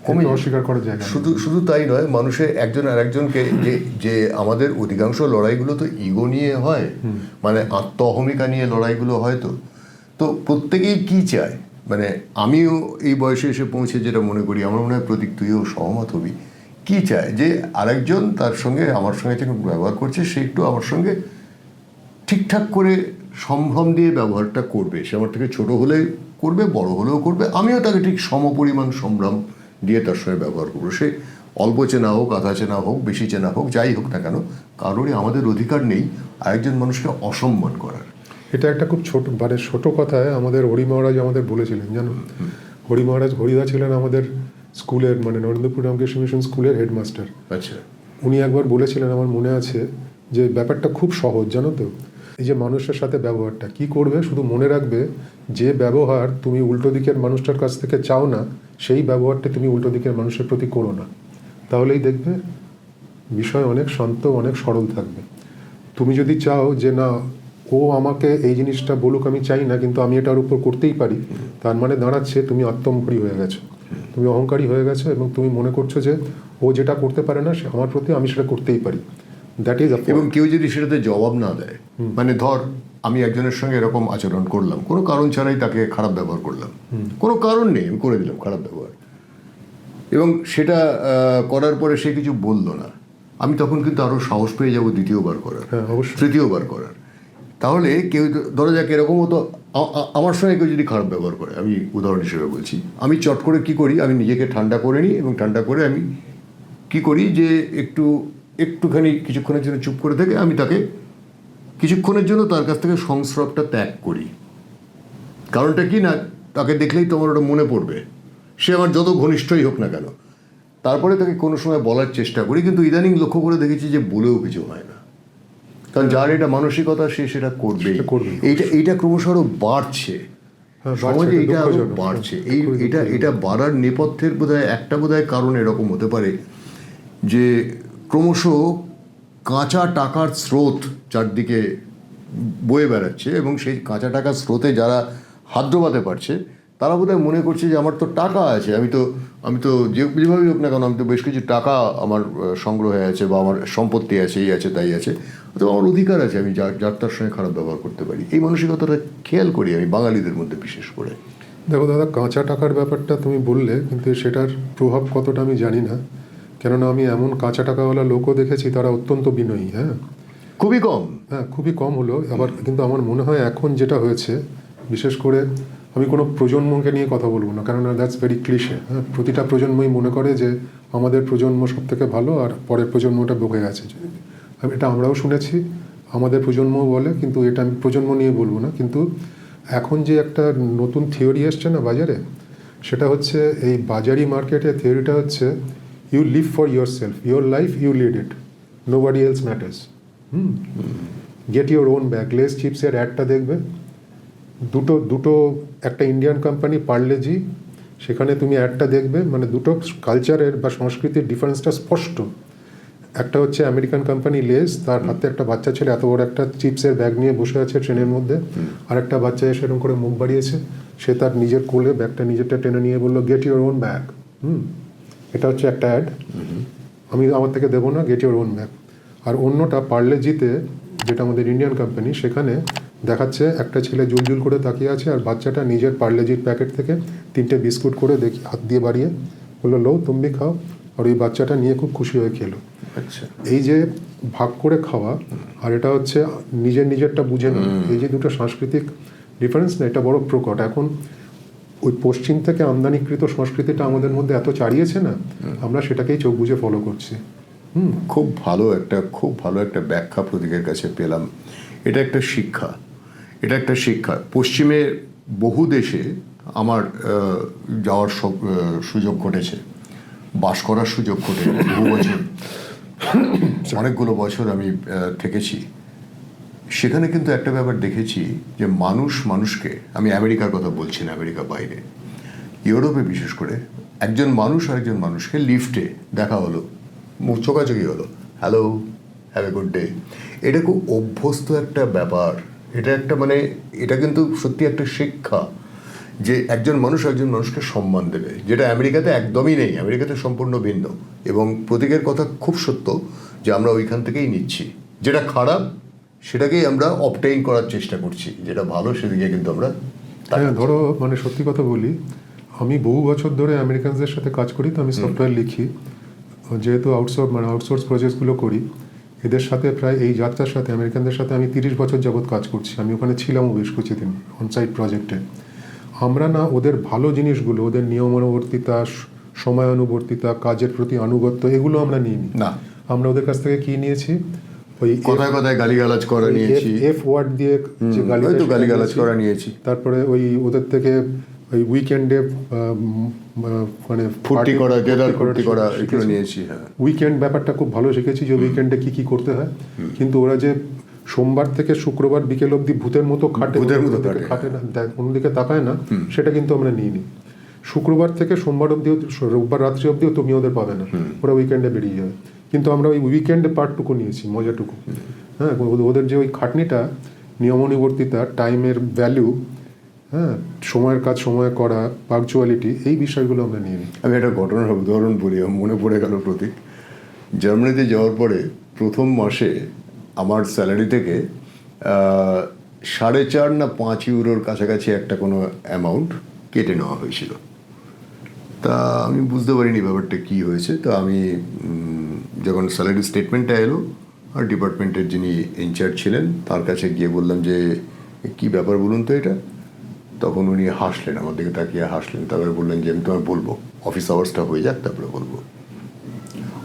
কমে অস্বীকার করার জায়গা। শুধু তাই নয়, মানুষের একজন আর একজনকে, যে আমাদের অধিকাংশ লড়াইগুলো তো ইগো নিয়ে হয়, মানে আত্ম অহমিকা নিয়ে লড়াইগুলো হয়। তো প্রত্যেকেই কি চায়, মানে আমিও এই বয়সে এসে পৌঁছে যেটা মনে করি, আমার মনে হয় প্রতীক তুইও সহমত হবি, কি চায় যে আরেকজন তার সঙ্গে, আমার সঙ্গে যখন ব্যবহার করছে, সে একটু আমার সঙ্গে ঠিকঠাক করে সম্ভ্রম দিয়ে ব্যবহারটা করবে। সে আমার থেকে ছোট হলে করবে, বড় হলেও করবে, আমিও তাকে ঠিক সমপরিমাণ সম্ভ্রম দিয়ে তার সঙ্গে ব্যবহার করবো। সে অল্প চেনা হোক, আধা চেনা হোক, বেশি চেনা হোক, যাই হোক না কেন, কারোরই আমাদের অধিকার নেই আরেকজন মানুষকে অসম্মান করার। এটা একটা খুব ছোট, মানে ছোট কথায় আমাদের হরি মহারাজ আমাদের বলেছিলেন, জানো? হরি মহারাজ, হরিদা ছিলেন আমাদের স্কুলের, মানে নরেন্দ্রপুর রামকৃষ্ণ মিশন স্কুলের হেডমাস্টার। আচ্ছা। উনি একবার বলেছিলেন, আমার মনে আছে, যে ব্যাপারটা খুব সহজ, জানো তো? এই যে মানুষের সাথে ব্যবহারটা কি করবে, শুধু মনে রাখবে যে ব্যবহার তুমি উল্টো দিকের মানুষটার কাছ থেকে চাও না, সেই ব্যবহারটা তুমি উল্টো দিকের মানুষের প্রতি করো না, তাহলেই দেখবে বিষয় অনেক শান্ত, অনেক সরল থাকবে। তুমি যদি চাও যে না, ও আমাকে এই জিনিসটা বলুক, আমি চাই না, কিন্তু আমি এটার উপর করতেই পারি, তার মানে দাঁড়াচ্ছে তুমি আত্মম্ভরী হয়ে গেছো, তুমি অহংকারী হয়ে গেছো, এবং তুমি মনে করছো যে ও যেটা করতে পারে না সে আমার প্রতি, আমি সেটা করতেই পারি। That is. এবং কেউ যদি সেটাতে জবাব না দেয়, মানে ধর আমি একজনের সঙ্গে এরকম আচরণ করলাম, কোনো কারণ ছাড়াই তাকে খারাপ ব্যবহার করলাম, কোনো কারণ নেই, আমি করে দিলাম খারাপ ব্যবহার, এবং সেটা করার পরে সে কিছু বললো না, আমি তখন কিন্তু আরো সাহস পেয়ে যাবো দ্বিতীয়বার করার, তৃতীয়বার করার। তাহলে কেউ ধরা যাক এরকম হতো, আমার সঙ্গে কেউ যদি খারাপ ব্যবহার করে, আমি উদাহরণ হিসেবে বলছি, আমি চট করে কি করি, আমি নিজেকে ঠান্ডা করে নিই, এবং ঠান্ডা করে আমি কি করি, যে একটুখানি কিছুক্ষণের জন্য চুপ করে থেকে আমি তাকে কিছুক্ষণের জন্য তার কাছ থেকে সংস্রবটা ত্যাগ করি। কারণটা কি না, তাকে দেখলেই তোমার ওটা মনে পড়বে, সে আমার যত ঘনিষ্ঠই হোক না কেন, তারপরে তাকে কোনো সময় বলার চেষ্টা করি। কিন্তু ইদানিং লক্ষ্য করে দেখেছি যে বলেও কিছু হয় না, কারণ যার এটা মানসিকতা সে সেটা করবে। এইটা ক্রমশ আরো বাড়ছে সমাজে, এটা আরো বাড়ছে। এটা বাড়ার নেপথ্যের বোধহয় একটা কারণ এরকম হতে পারে যে ক্রমশ কাঁচা টাকার স্রোত চারদিকে বয়ে বেড়াচ্ছে, এবং সেই কাঁচা টাকার স্রোতে যারা হাত ডোবাতে পারছে, তারা বোধহয় মনে করছে যে আমার তো টাকা আছে, আমি তো যেভাবেই হোক না কেন, আমি তো বেশ কিছু টাকা আমার সংগ্রহ হয়ে আছে, বা আমার সম্পত্তি আছে, এই আছে তাই আছে, অথবা আমার অধিকার আছে, আমি যার তার সঙ্গে খারাপ ব্যবহার করতে পারি। এই মানসিকতাটা খেয়াল করি আমি বাঙালিদের মধ্যে বিশেষ করে। দেখো দাদা, কাঁচা টাকার ব্যাপারটা তুমি বললে, কিন্তু সেটার প্রভাব কতটা আমি জানি না, কেননা আমি এমন কাঁচা টাকাওয়ালা লোকও দেখেছি তারা অত্যন্ত বিনয়ী। হ্যাঁ, খুবই কম। হ্যাঁ, খুবই কম হলো। আবার কিন্তু আমার মনে হয় এখন যেটা হয়েছে, বিশেষ করে আমি কোনো প্রজন্মকে নিয়ে কথা বলবো না, কেননা দ্যাটস ভেরি ক্লিশে। হ্যাঁ, প্রতিটা প্রজন্মই মনে করে যে আমাদের প্রজন্ম সব থেকে ভালো, আর পরের প্রজন্মটা বকে গেছে। এটা আমরাও শুনেছি, আমাদের প্রজন্মও বলে, কিন্তু এটা আমি প্রজন্ম নিয়ে বলবো না। কিন্তু এখন যে একটা নতুন থিওরি এসছে না বাজারে, সেটা হচ্ছে, এই বাজারি মার্কেটে থিওরিটা হচ্ছে, you live for yourself, your life you lead it, nobody else matters. Get your own bag. Lay's চিপসের অ্যাডটা দেখবে, দুটো একটা ইন্ডিয়ান কোম্পানি পার্লেজি, সেখানে তুমি অ্যাডটা দেখবে, মানে দুটো কালচারের বা সংস্কৃতির ডিফারেন্সটা স্পষ্ট। একটা হচ্ছে আমেরিকান কোম্পানি লেস, তার হাতে একটা বাচ্চা ছেলে এত বড় একটা চিপসের ব্যাগ নিয়ে বসে আছে ট্রেনের মধ্যে, আর একটা বাচ্চা এসে এরকম করে মুখ বাড়িয়েছে, সে তার নিজের কোলে ব্যাগটা নিজেরটা টেনে নিয়ে বললো, গেট ইউর ওন ব্যাগ। এটা হচ্ছে একটা অ্যাড, আমি আমার থেকে দেবো না, গেট ইউর ওন ব্যাগ। আর অন্যটা পার্লেজিতে যেটা আমাদের ইন্ডিয়ান কোম্পানি, সেখানে দেখাচ্ছে একটা ছেলে জুলজুল করে তাকিয়ে আছে আর বাচ্চাটা নিজের পার্লেজির প্যাকেট থেকে 3টে বিস্কুট করে দেখি হাত দিয়ে বাড়িয়ে বললো লো তুমি খাও, আর ওই বাচ্চাটা নিয়ে খুব খুশি হয়ে খেলো। আচ্ছা, এই যে ভাগ করে খাওয়া আর এটা হচ্ছে নিজেরটা বুঝে না, এই যে দুটো সাংস্কৃতিক ডিফারেন্স না, এটা বড় প্রকট। এখন ওই পশ্চিম থেকে আমদানিকৃত সংস্কৃতিটা আমাদের মধ্যে এত চাড়িয়েছে না, আমরা সেটাকেই চোখ বুঝে ফলো করছি। খুব ভালো একটা ব্যাখ্যা প্রতীকের কাছে পেলাম। এটা একটা শিক্ষা। পশ্চিমে বহু দেশে আমার যাওয়ার সুযোগ ঘটেছে, বাস করার সুযোগ ঘটেছে, বহু বছর, অনেকগুলো বছর আমি থেকেছি। সেখানে কিন্তু একটা ব্যাপার দেখেছি যে মানুষকে, আমি আমেরিকার কথা বলছি না, আমেরিকা বাইরে, ইউরোপে বিশেষ করে, একজন মানুষ আরেকজন মানুষকে লিফটে দেখা হলো, মুখ চোখাচোখি হলো, hello, have a good day, এটা খুব অভ্যস্ত একটা ব্যাপার। এটা কিন্তু সত্যি একটা শিক্ষা যে একজন মানুষকে সম্মান দেবে, যেটা আমেরিকাতে একদমই নেই। আমেরিকাতে সম্পূর্ণ ভিন্ন। এবং প্রতীকের কথা খুব সত্য যে আমরা ওইখান থেকেই নিচ্ছি, যেটা খারাপ সেটাকেই আমরা অবটেইন করার চেষ্টা করছি, যেটা ভালো সেদিকে কিন্তু আমরা ধরো সত্যি কথা বলি, আমি বহু বছর ধরে আমেরিকানদের সাথে কাজ করি, তো আমি সফটওয়্যার লিখি, যেহেতু আউটসোর্স প্রজেক্টসগুলো করি, এদের সাথে প্রায় এই যাত্রার সাথে আমেরিকানদের সাথে আমি 30 বছর যাবৎ কাজ করছি। আমি ওখানে ছিলামও বেশ কিছুদিন অনসাইট প্রজেক্টে। আমরা না ওদের ভালো জিনিসগুলো, ওদের নিয়মানুবর্তিতা, সময়ানুবর্তিতা, কাজের প্রতি আনুগত্য, এগুলো আমরা নিইনি। না, আমরা ওদের কাছ থেকে কি নিয়েছি, ওই কথায় গালিগালাজ করা নিয়েছি, এফ ওয়ার্ড দিয়ে যে গালিগালাজ করা নিয়েছি। তারপরে ওই ওদের থেকে ওই উইকেন্ডে ফুর্তি করা এগুলো নিয়েছি। হ্যাঁ, উইকেন্ড ব্যাপারটা খুব ভালো শিখেছি, যে উইকেন্ডে কি করতে হয়। কিন্তু ওরা যে সোমবার থেকে শুক্রবার বিকেল অবধি ভূতের মতো খাটে না, অন্যদিকে তাকায় না, সেটা কিন্তু আমরা নিইনি। শুক্রবার থেকে সোমবার অবধি, রোববার রাত্রি অবধিও তুমি ওদের পাবে না, ওরা উইকেন্ডে বেরিয়ে যাবে। কিন্তু আমরা ওই উইকেন্ডে পার্টটুকু নিয়েছি, মজাটুকু। হ্যাঁ, ওদের যে ওই খাটনিটা, নিয়মানুবর্তিতা, টাইমের ভ্যালু, হ্যাঁ, সময়ের কাজ সময়ে করা, পাংচুয়ালিটি, এই বিষয়গুলো আমরা নিয়ে নিই। আমি একটা ঘটনার উদাহরণ বলি, মনে পড়ে গেল প্রতীক। জার্মানিতে যাওয়ার পরে প্রথম মাসে আমার স্যালারি থেকে 4.5 না 5 ইউরোর কাছাকাছি একটা কোনো অ্যামাউন্ট কেটে নেওয়া হয়েছিল। তা আমি বুঝতে পারিনি ব্যাপারটা কী হয়েছে। তা আমি যখন স্যালারি স্টেটমেন্টটা এলো, আর ডিপার্টমেন্টের যিনি ইনচার্জ ছিলেন তার কাছে গিয়ে বললাম যে কী ব্যাপার বলুন তো এটা। তখন উনি হাসলেন, আমার দিকে তাকিয়ে হাসলেন। তারপরে বললেন যে আমি তোমার বলবো, অফিস আওয়ার্সটা হয়ে যাক তারপরে বলবো।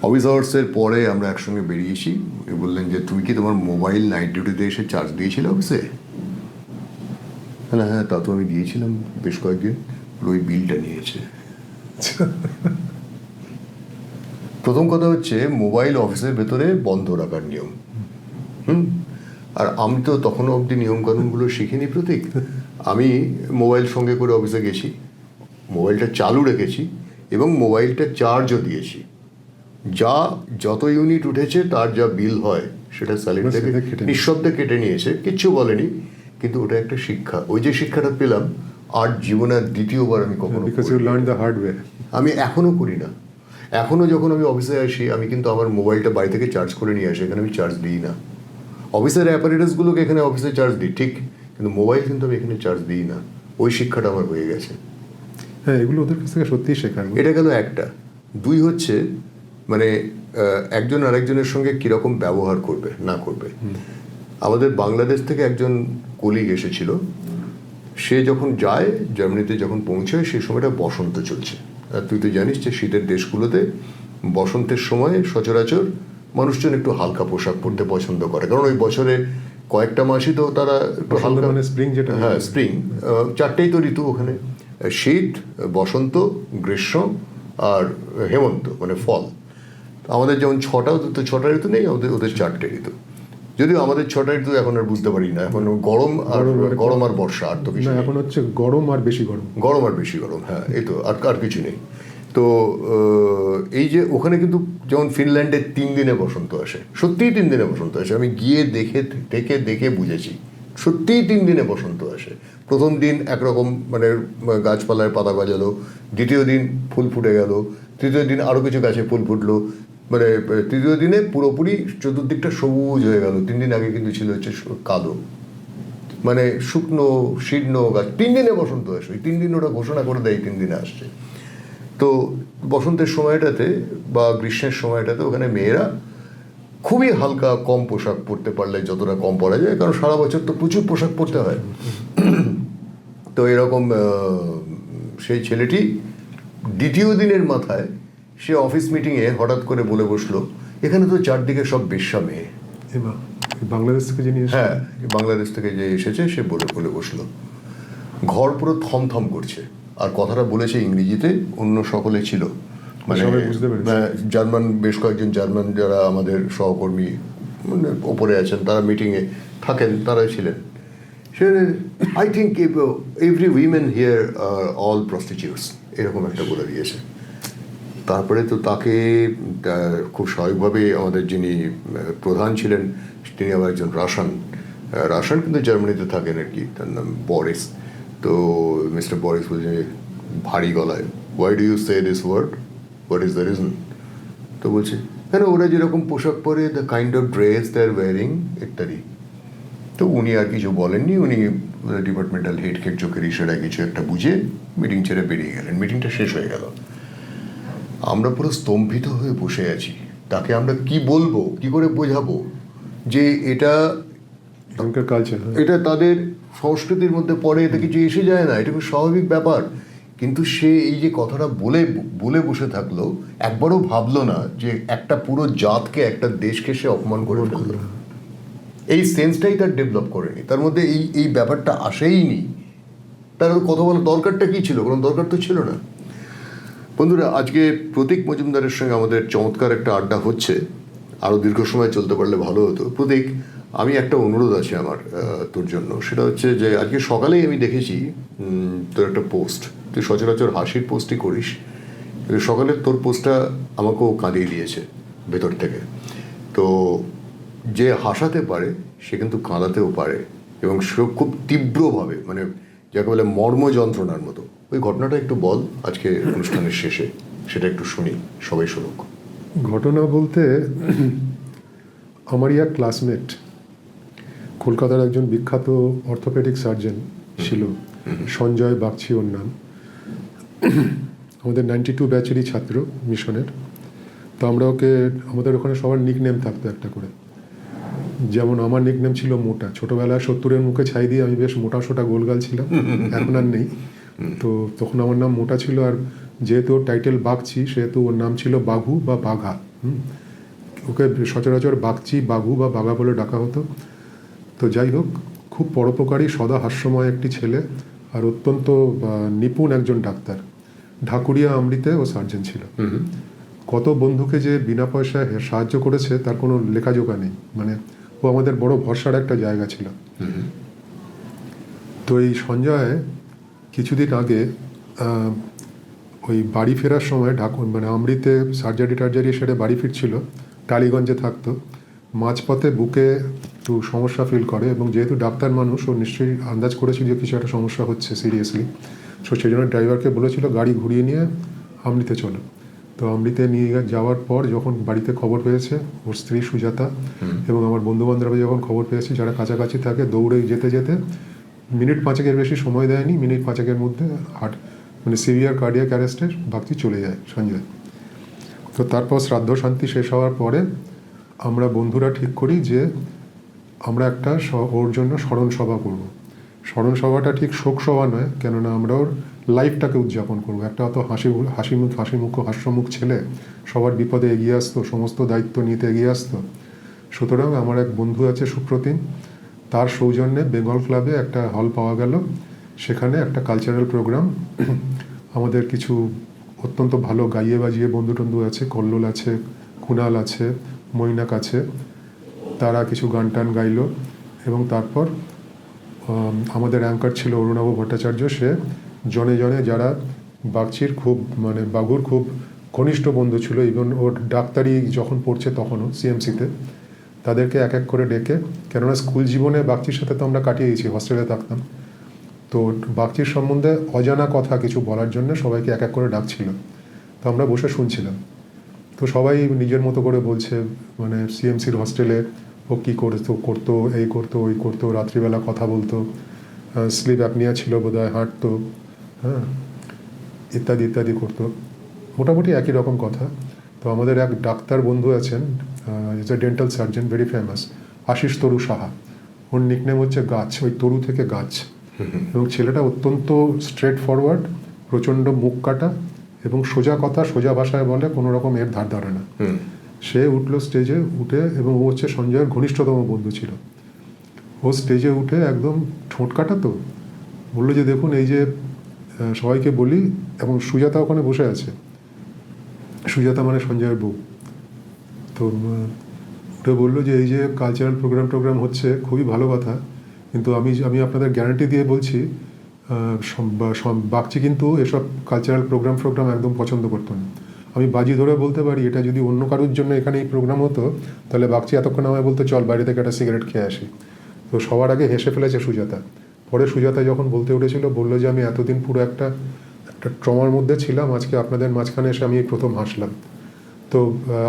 অফিস আওয়ার্সের পরে আমরা একসঙ্গে বেরিয়েছি। উনি বললেন যে তুমি কি তোমার মোবাইল নাইট ডিউটিতে এসে চার্জ দিয়েছিলে অফিসে? হ্যাঁ, তা তো আমি দিয়েছিলাম বেশ কয়েকদিন। ওই বিলটা নিয়েছে। প্রথম কথা হচ্ছে মোবাইল অফিসের ভেতরে বন্ধ রাখার নিয়ম। আর আমি তো তখনও অবধি নিয়মকানুনগুলো শিখিনি প্রতীক। আমি মোবাইল সঙ্গে করে অফিসে গেছি, মোবাইলটা চালু রেখেছি এবং মোবাইলটা চার্জও দিয়েছি। যত ইউনিট উঠেছে তার যা বিল হয় সেটা স্যালারি থেকে নিঃশব্দে কেটে নিয়েছে, কিচ্ছু বলেনি। কিন্তু ওটা একটা শিক্ষা। ওই যে শিক্ষাটা পেলাম, আর জীবনের দ্বিতীয়বার আমি কখনো আমি এখনো করি না। এখনো যখন আমি অফিসে আসি, আমি কিন্তু আমার মোবাইলটা বাড়ি থেকে চার্জ করে নিয়ে আসি, এখানে আমি চার্জ দিই না। অফিসের অ্যাপারেটাসগুলোকে এখানে অফিসে চার্জ দিই ঠিক, কিন্তু মোবাইল কিন্তু আমি এখানে চার্জ দিই না। ওই শিক্ষাটা আমার হয়ে গেছে। হ্যাঁ, এগুলো ওদের কাছ থেকে সত্যিই শেখানো। এটা গেল একটা। 2 হচ্ছে একজন আরেকজনের সঙ্গে কীরকম ব্যবহার করবে না করবে। আমাদের বাংলাদেশ থেকে একজন কলিগ এসেছিল। সে যখন যায় জার্মানিতে, যখন পৌঁছায় সেই সময়টা বসন্ত চলছে। আর তুই তো জানিস যে শীতের দেশগুলোতে বসন্তের সময় সচরাচর মানুষজন একটু হালকা পোশাক পরতে পছন্দ করে, কারণ ওই বছরে কয়েকটা মাসই তো তারা একটু হালকা, স্প্রিং, যেটা হ্যাঁ স্প্রিং, 4টেই তো ঋতু ওখানে, শীত, বসন্ত, গ্রীষ্ম আর হেমন্ত, ফল। আমাদের যেমন 6টা ঋতু নেই, ওদের 4টে ঋতু। যদিও আমাদের 6টা ঋতু এখন আর বুঝতে পারি না, এখন গরম আর বর্ষা, আর তো কিছু এখন হচ্ছে গরম আর বেশি গরম, হ্যাঁ, এই তো আর কিছু নেই। তো এই যে ওখানে কিন্তু যেমন ফিনল্যান্ডে 3 দিনে বসন্ত আসে, সত্যিই 3 দিনে বসন্ত আসে। আমি গিয়ে দেখে বুঝেছি, সত্যিই 3 দিনে বসন্ত আসে। প্রথম দিন একরকম গাছপালায় পাতা গজালো, দ্বিতীয় দিন ফুল ফুটে গেল, তৃতীয় দিন আরও কিছু গাছে ফুল ফুটলো, মানে তৃতীয় দিনে পুরোপুরি চতুর্দিকটা সবুজ হয়ে গেল। 3 দিন আগে কিন্তু ছিল হচ্ছে কালো, মানে শুকনো শীর্ণ গাছ। 3 দিনে বসন্ত আসে, ওই 3 দিন ওরা ঘোষণা করে দেয় 3 দিনে আসছে। তো বসন্তের সময়টাতে বা গ্রীষ্মের সময়টাতে ওখানে মেয়েরা খুবই হালকা কম পোশাক পরতে পারলে যতটা কম পরা যায়, কারণ সারা বছর তো প্রচুর পোশাক পরতে হয়। তো এরকম সেই ছেলেটি দ্বিতীয় দিনের মাথায় সে অফিস মিটিংয়ে হঠাৎ করে বলে বসলো, এখানে তো চারদিকে সব বেশ্যা মেয়ে। এবার বাংলাদেশ থেকে যিনি এসেছেন, হ্যাঁ, বাংলাদেশ থেকে যে এসেছে সে বলে বসলো। ঘর পুরো থমথম করছে। আর কথাটা বলেছে ইংরেজিতে, অন্য সকলে ছিল, মানে সবাই বুঝতে পেরেছে। জার্মান, বেশ কয়েকজন জার্মান যারা আমাদের সহকর্মী মানে ওপরে আছেন, তারা মিটিংয়ে থাকেন, তারাই ছিলেন। সে I think every women here are all prostitutes, এরকম একটা বলে দিয়েছে। তারপরে তো তাকে খুব স্বাভাবিকভাবে আমাদের যিনি প্রধান ছিলেন তিনি আবার একজন রাশান কিন্তু জার্মানিতে থাকেন আর কি, তার নাম বরিস। তো মিস্টার বরিস বলছে ভারী গলায়, why do you say this word, what is the reason? তো বলছে কেন ওরা যেরকম পোশাক পরে, the kind of dress they are wearing ইত্যাদি। তো উনি আর কিছু বলেননি, উনি ডিপার্টমেন্টাল হেডকে চোখের ইশারায় কিছু একটা বুঝে মিটিং ছেড়ে বেরিয়ে গেলেন। মিটিংটা শেষ হয়ে গেল, আমরা পুরো স্তম্ভিত হয়ে বসে আছি। তাকে আমরা কি বলবো, কি করে বোঝাবো যে এটা কালচার, এটা তাদের সংস্কৃতির মধ্যে পড়ে, এটা কিছু এসে যায় না, এটা খুব স্বাভাবিক ব্যাপার। কিন্তু সে এই যে কথাটা বলে বসে থাকলো, একবারও ভাবলো না যে একটা পুরো জাতকে, একটা দেশকে সে অপমান করে ফেললো। এই সেন্সটাই তার ডেভেলপ করেনি, তার মধ্যে এই ব্যাপারটা আসেইনি। তার কথা বলার দরকারটা কি ছিল? কোনো দরকার তো ছিল না। বন্ধুরা, আজকে প্রতীক মজুমদারের সঙ্গে আমাদের চমৎকার একটা আড্ডা হচ্ছে, আরও দীর্ঘ সময় চলতে পারলে ভালো হতো। প্রতীক, আমি একটা অনুরোধ আছে আমার তোর জন্য, সেটা হচ্ছে যে আজকে সকালেই আমি দেখেছি তোর একটা পোস্ট, তুই সচরাচর হাসির পোস্টই করিস, সকালে তোর পোস্টটা আমাকেও কাঁদিয়ে দিয়েছে ভেতর থেকে। তো যে হাসাতে পারে সে কিন্তু কাঁদাতেও পারে, এবং সে খুব তীব্রভাবে, মানে যাকে বলে মর্ম যন্ত্রণার মতো। ওই ঘটনাটা একটু বল আজকে অনুষ্ঠানের শেষে, সেটা একটু শুনি, সবাই শুনুক। ঘটনা বলতে আমারই এক ক্লাসমেট, কলকাতার একজন বিখ্যাত অর্থোপেডিক সার্জন ছিল, সঞ্জয় বাগচি ওর নাম। আমাদের 92 ব্যাচেরই ছাত্র মিশনের। তো আমরা ওকে, আমাদের ওখানে সবার নিকনেম থাকতো একটা করে। যেমন আমার নিকনেম ছিল মোটা। ছোটবেলায় 70-এর মুখে ছাই দিয়ে আমি বেশ মোটা সোটা গোলগাল ছিলাম, এখন আর নেই। তো তখন আমার নাম মোটা ছিল, আর যেহেতু ওর টাইটেল বাগচি সেহেতু ওর নাম ছিল বাঘু বা বাঘা। ওকে সচরাচর বাগচি, বাঘু বা বাঘা বলে ডাকা হতো। তো যাই হোক, খুব পরোপকারী, সদা হাস্যময় একটি ছেলে, আর অত্যন্ত নিপুণ একজন ডাক্তার। ঢাকুরিয়া আমৃতে ও সার্জন ছিল। কত বন্ধুকে যে বিনা পয়সায় সাহায্য করেছে তার কোনো লেখাজোখা নেই, মানে ও আমাদের বড় ভরসার একটা জায়গা ছিল। তো এই সঞ্জয় কিছুদিন আগে ওই বাড়ি ফেরার সময় মানে আমৃতে সার্জারি সেরে বাড়ি ফিরছিল, টালিগঞ্জে থাকতো। মাঝপথে বুকে একটু সমস্যা ফিল করে, এবং যেহেতু ডাক্তার মানুষ, ও নিশ্চয়ই আন্দাজ করেছিল যে কিছু একটা সমস্যা হচ্ছে সিরিয়াসলি। সো সেই জন্য ড্রাইভারকে বলেছিল গাড়ি ঘুরিয়ে নিয়ে আমৃতে চলো। তো আমৃতে নিয়ে যাওয়ার পর যখন বাড়িতে খবর পেয়েছে ওর স্ত্রী সুজাতা এবং আমার বন্ধুবান্ধবরা যখন খবর পেয়েছে, যারা কাছাকাছি থাকে, দৌড়ে যেতে যেতে মিনিট 5-এর বেশি সময় দেয়নি, মিনিট 5-এর মধ্যে মানে সিভিয়ার কার্ডিয়াক অ্যারেস্টে বাগচি চলে যায় সঞ্জয়। তো তারপর শ্রাদ্ধ শান্তি শেষ হওয়ার পরে আমরা বন্ধুরা ঠিক করি যে আমরা একটা ওর জন্য স্মরণ সভা করব। স্মরণ সভাটা ঠিক শোক সভা নয়, কেননা আমরা ওর লাইফটাকে উদযাপন করবো। একটা অত হাস্যমুখ ছেলে, সবার বিপদে এগিয়ে আসতো, সমস্ত দায়িত্ব নিতে এগিয়ে আসতো। সুতরাং আমার এক বন্ধু আছে সুপ্রতিম, তার সৌজন্যে বেঙ্গল ক্লাবে একটা হল পাওয়া গেল। সেখানে একটা কালচারাল প্রোগ্রাম, আমাদের কিছু অত্যন্ত ভালো গাইয়ে বাজিয়ে বন্ধু টন্ধু আছে, কল্লোল আছে, কুণাল আছে, মৈনাক আছে, তারা কিছু গান টান গাইল। এবং তারপর আমাদের অ্যাঙ্কার ছিল অরুণাভ ভট্টাচার্য। সে জনে জনে যারা বাগচির খুব, মানে বাঘুর খুব ঘনিষ্ঠ বন্ধু ছিল, ইভেন ওর ডাক্তারি যখন পড়ছে তখনও সিএমসিতে, তাদেরকে এক এক করে ডেকে, কেননা স্কুল জীবনে বাগচির সাথে তো আমরা কাটিয়েছি, হস্টেলে থাকতাম, তো বাগচির সম্বন্ধে অজানা কথা কিছু বলার জন্য সবাইকে এক এক করে ডাকছিল। তো আমরা বসে শুনছিলাম। তো সবাই নিজের মতো করে বলছে, মানে সিএমসির হস্টেলে ও কী করতো এই করতো ওই করতো, রাত্রিবেলা কথা বলতো, স্লিপ অ্যাপনিয়া ছিল বোধহয়, হাঁটতো, হ্যাঁ, ইত্যাদি ইত্যাদি করতো, মোটামুটি একই রকম কথা। তো আমাদের এক ডাক্তার বন্ধু আছেন, is a dental surgeon, very famous, Ashis Taru Saha. ওর নিকনেম হচ্ছে গাছ, ওই তরু থেকে গাছ। এবং ছেলেটা অত্যন্ত স্ট্রেট ফরওয়ার্ড, প্রচণ্ড মুখ কাটা এবং সোজা কথা, সোজা ভাষায় বলে, কোনো রকম এর ধার ধারে না। সে উঠলো স্টেজে, উঠে, এবং ও হচ্ছে সঞ্জয়ের ঘনিষ্ঠতম বন্ধু ছিল। ও স্টেজে উঠে একদম ঠোঁট কাটা, তো বললো যে দেখুন এই যে সবাইকে বলি, এবং সুজাতা ওখানে বসে আছে, সুজাতা মানে সঞ্জয়ের বউ। তো উঠে বললো যে এই যে কালচারাল প্রোগ্রাম হচ্ছে, খুবই ভালো কথা, কিন্তু আমি আপনাদের গ্যারান্টি দিয়ে বলছি, বাগচি কিন্তু এসব কালচারাল প্রোগ্রাম একদম পছন্দ করতো না। আমি বাজি ধরে বলতে পারি, এটা যদি অন্য কারোর জন্য এখানে এই প্রোগ্রাম হতো, তাহলে বাগচি এতক্ষণ আমায় বলতো চল বাইরে থেকে একটা সিগারেট খেয়ে আসি। তো সবার আগে হেসে ফেলেছে সুজাতা। পরে সুজাতা যখন বলতে উঠেছিল, বললো যে আমি এতদিন পুরো একটা ট্রমার মধ্যে ছিলাম, আজকে আপনাদের মাঝখানে এসে আমি প্রথম হাসলাম। তো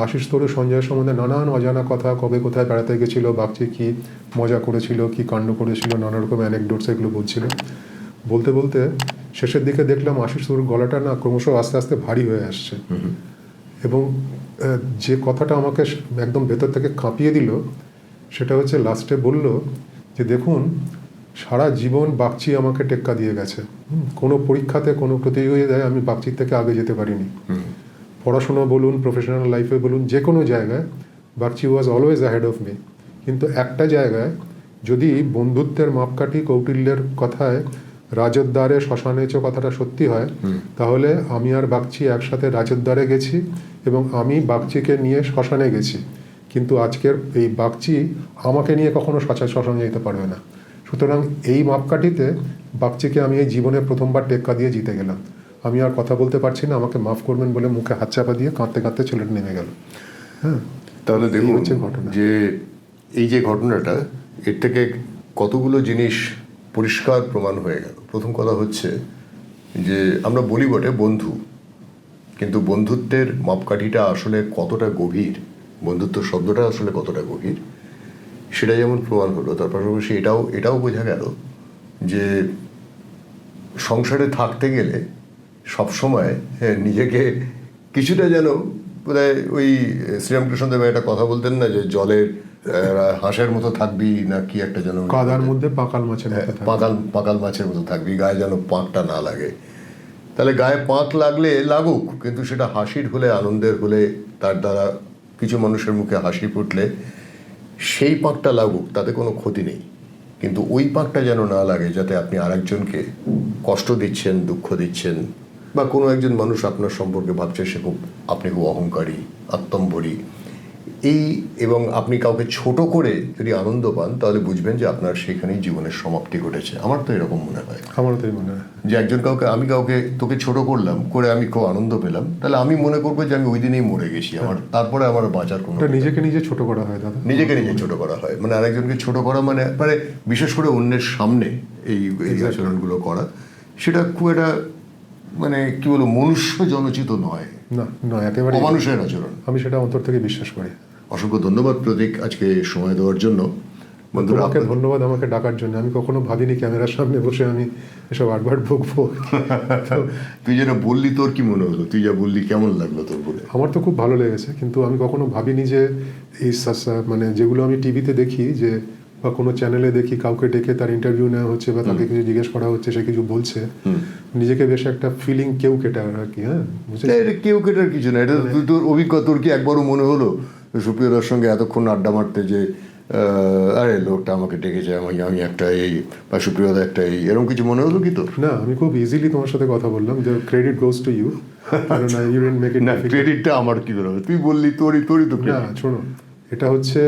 আশিস তরু সঞ্জয়ের সম্বন্ধে নানান অজানা কথা, কবে কোথায় বেড়াতে গেছিল, বাগচি কী মজা করেছিল, কী কাণ্ড করেছিল, নানা রকম অ্যানেকডোটস এগুলো বলছিল। বলতে বলতে শেষের দিকে দেখলাম আশিস তরুর গলাটা না ক্রমশ আস্তে আস্তে ভারী হয়ে আসছে, এবং যে কথাটা আমাকে একদম ভেতর থেকে কাঁপিয়ে দিল, সেটা হচ্ছে লাস্টে বলল যে দেখুন, সারা জীবন বাগচি আমাকে টেক্কা দিয়ে গেছে, কোনো পরীক্ষাতে, কোনো প্রতিযোগিতায় আমি বাগচির থেকে আগে যেতে পারিনি। পড়াশোনা বলুন, প্রফেশনাল লাইফে বলুন, যে কোনো জায়গায় Bagchi was always ahead of me. কিন্তু একটা জায়গায় যদি বন্ধুত্বের মাপকাঠি, কৌটিল্যের কথায় রাজদ্বারে শ্মশানে চ কথাটা সত্যি হয়, তাহলে আমি আর বাগচি একসাথে রাজদ্বারে গেছি, এবং আমি বাগচিকে নিয়ে শ্মশানে গেছি। কিন্তু আজকের এই বাগচি আমাকে নিয়ে কখনো শ্মশানে যেতে পারবে না। সুতরাং এই মাপকাঠিতে বাগচিকে আমি এই জীবনে প্রথমবার টেক্কা দিয়ে জিতে গেলাম। আমি আর কথা বলতে পারছি না, আমাকে মাফ করবেন বলে মুখে হাত চাপা দিয়ে কাঁদতে কাঁদতে ছেলেটা নেমে গেল। হ্যাঁ, তাহলে দেখুন ঘটনা, যে এই যে ঘটনাটা, এর থেকে কতগুলো জিনিস পরিষ্কার প্রমাণ হয়ে গেল। প্রথম কথা হচ্ছে যে আমরা বলি বটে বন্ধু, কিন্তু বন্ধুত্বের মাপকাঠিটা আসলে কতটা গভীর, বন্ধুত্ব শব্দটা আসলে কতটা গভীর, সেটা যেমন প্রমাণ হলো, তার পাশাপাশি এটাও বোঝা গেল যে সংসারে থাকতে গেলে সবসময় নিজেকে কিছুটা যেন বোধহয় ওই শ্রীরামকৃষ্ণদেব একটা কথা বলতেন না, যে জলের হাঁসের মতো থাকবি, না কি একটা যেন, কাদার মধ্যে পাকাল মাছের মতো, পাকাল মাছের মতো থাকবি, গায়ে যেন পাঁকটা না লাগে। তাহলে গায়ে পাঁক লাগলে লাগুক, কিন্তু সেটা হাসির হলে, আনন্দের হলে, তার দ্বারা কিছু মানুষের মুখে হাসি ফুটলে সেই পাঁকটা লাগুক, তাতে কোনো ক্ষতি নেই। কিন্তু ওই পাঁকটা যেন না লাগে, যাতে আপনি আরেকজনকে কষ্ট দিচ্ছেন, দুঃখ দিচ্ছেন, বা কোনো একজন মানুষ আপনার সম্পর্কে ভাবছে সে আপনি খুব অহংকারী, আত্মম্বরী, এবং আপনি কাউকে ছোট করে যদি আনন্দ পান, তাহলে বুঝবেন যে আপনার সেখানেই জীবনের সমাপ্তি ঘটেছে। আমার তো এরকম মনে হয়। আমারও তাই মনে হয় যে আমি কাউকে তোকে ছোট করলাম, করে আমি খুব আনন্দ পেলাম, তাহলে আমি মনে করবো যে আমি ওই দিনেই মরে গেছি, তারপরে আমার বাঁচার কোনো, নিজেকে নিজে ছোট করা হয় দাদা, নিজেকে নিজে ছোট করা হয়, মানে আরেকজনকে ছোট করা, মানে বিশেষ করে অন্যের সামনে এই আচরণগুলো করা, সেটা খুব একটা, মানে কি বলবো, মনুষ্য জনচিত নয়, না একেবারে অমানুষের আচরণ। আমি সেটা অন্তর থেকে বিশ্বাস করি। অসংখ্য ধন্যবাদ প্রতীক আজকে সময় দেওয়ার জন্য। বন্ধুরা, তোমাকে ধন্যবাদ আমাকে ডাকার জন্য। আমি কখনো ভাবিনি ক্যামেরার সামনে বসে আমি এসব আডভার্ট বকবো। তুই যেন বললি, তোর কি মনে হলো? তুই যা বললি কেমন লাগলো তোর বলে? আমার তো খুব ভালো লেগেছে, কিন্তু আমি কখনো ভাবিনি যে এই মানে যেগুলো আমি টিভিতে দেখি, যে বা কোনো চ্যানেলে দেখি কাউকে ডেকে তার ইন্টারভিউ নেওয়া হচ্ছে, বা তাকে কিছু জিজ্ঞেস করা হচ্ছে, সে কিছু বলছে, নিজেকে বেশ একটা ফিলিং কেউ কেটে আর কি। হ্যাঁ, কেউ কেটার কিছু না, এটা তুই তোর অভিজ্ঞতা। তোর কি একবারও মনে হলো সুপ্রিয়দার সঙ্গে এতক্ষণ আড্ডা মারতে যে আরে লোকটা আমাকে ডেকেছে, আমি একটা এই, বা সুপ্রিয়দা একটা এই, এরকম কিছু মনে হলো কি তোর? না, আমি খুব ইজিলি তোমার সাথে কথা বললাম, যে ক্রেডিট গোজ টু ইউ। না, ক্রেডিটটা আমার কি হবে? তুই বললি তোরই তো। না শোনো, এটা হচ্ছে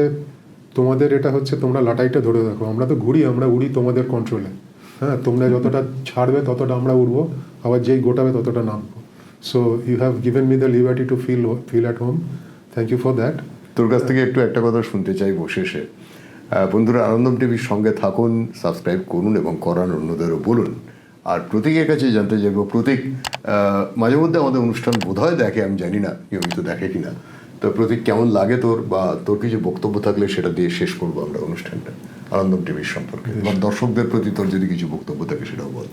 তোমাদের, এটা হচ্ছে তোমরা লাটাইটা ধরে রাখো, আমরা তো ঘুরি, আমরা উড়ি তোমাদের কন্ট্রোলে। হ্যাঁ, তোমরা যতটা ছাড়বে ততটা আমরা উড়বো, আবার যেই গোটাবে ততটা নামবো। So you have given me the liberty to feel at home. Thank you for that. তোর কাছ থেকে একটা কথা শুনতে চাইবো শেষে। বন্ধুরা, আনন্দম টিভির সঙ্গে থাকুন, সাবস্ক্রাইব করুন এবং করান অন্যদেরও বলুন। আর প্রতীকের কাছে জানতে চাইবো, প্রতীক মাঝে মধ্যে আমাদের অনুষ্ঠান বোধহয় দেখে, আমি জানি না নিয়মিত দেখে কিনা। তো প্রতীক, কেমন লাগে তোর, বা তোর কিছু বক্তব্য থাকলে সেটা দিয়ে শেষ করবো আমরা অনুষ্ঠানটা আনন্দম টিভির সম্পর্কে, বা দর্শকদের প্রতি তোর যদি কিছু বক্তব্য থাকে সেটাও বল।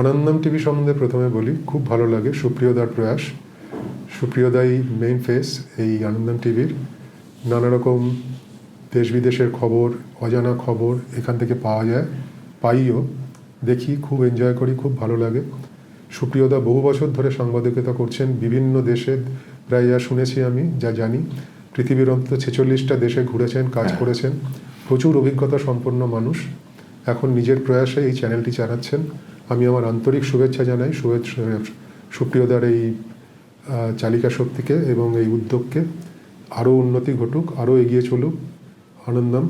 আনন্দম টিভি সম্বন্ধে প্রথমে বলি, খুব ভালো লাগে সুপ্রিয়দার প্রয়াস। সুপ্রিয়দাই মেইন ফেস এই আনন্দম টিভির। নানা রকম দেশ বিদেশের খবর, অজানা খবর এখান থেকে পাওয়া যায়, পাইও, দেখি, খুব এনজয় করি, খুব ভালো লাগে। সুপ্রিয়দা বহু বছর ধরে সাংবাদিকতা করছেন বিভিন্ন দেশে, প্রায় যা শুনেছি আমি, যা জানি, পৃথিবীর অন্তত 46টা দেশে ঘুরেছেন, কাজ করেছেন, প্রচুর অভিজ্ঞতা সম্পন্ন মানুষ। এখন নিজের প্রয়াসে এই চ্যানেলটি চালাচ্ছেন। আমি আমার আন্তরিক শুভেচ্ছা জানাই সুপ্রিয়দার এই চালিকা শক্তিকে এবং এই উদ্যোগকে। আরও উন্নতি ঘটুক, আরও এগিয়ে চলুক আনন্দম।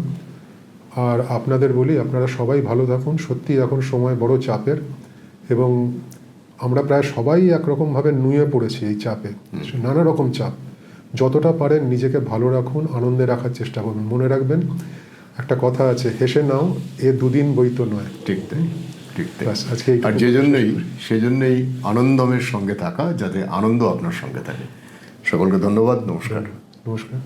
আর আপনাদের বলি, আপনারা সবাই ভালো থাকুন। সত্যি এখন সময় বড় চাপের, এবং আমরা প্রায় সবাই একরকমভাবে নুয়ে পড়েছি এই চাপে, নানা রকম চাপ। যতটা পারেন নিজেকে ভালো রাখুন, আনন্দে রাখার চেষ্টা করুন। মনে রাখবেন, একটা কথা আছে, হেসে নাও, এ দুদিন বইতো নয়। ঠিক তাই, ঠিক তাই। ব্যাস, আজকে আর সেজন্যই আনন্দমের সঙ্গে থাকা, যাতে আনন্দ আপনার সঙ্গে থাকে। সকলকে ধন্যবাদ, নমস্কার। নমস্কার।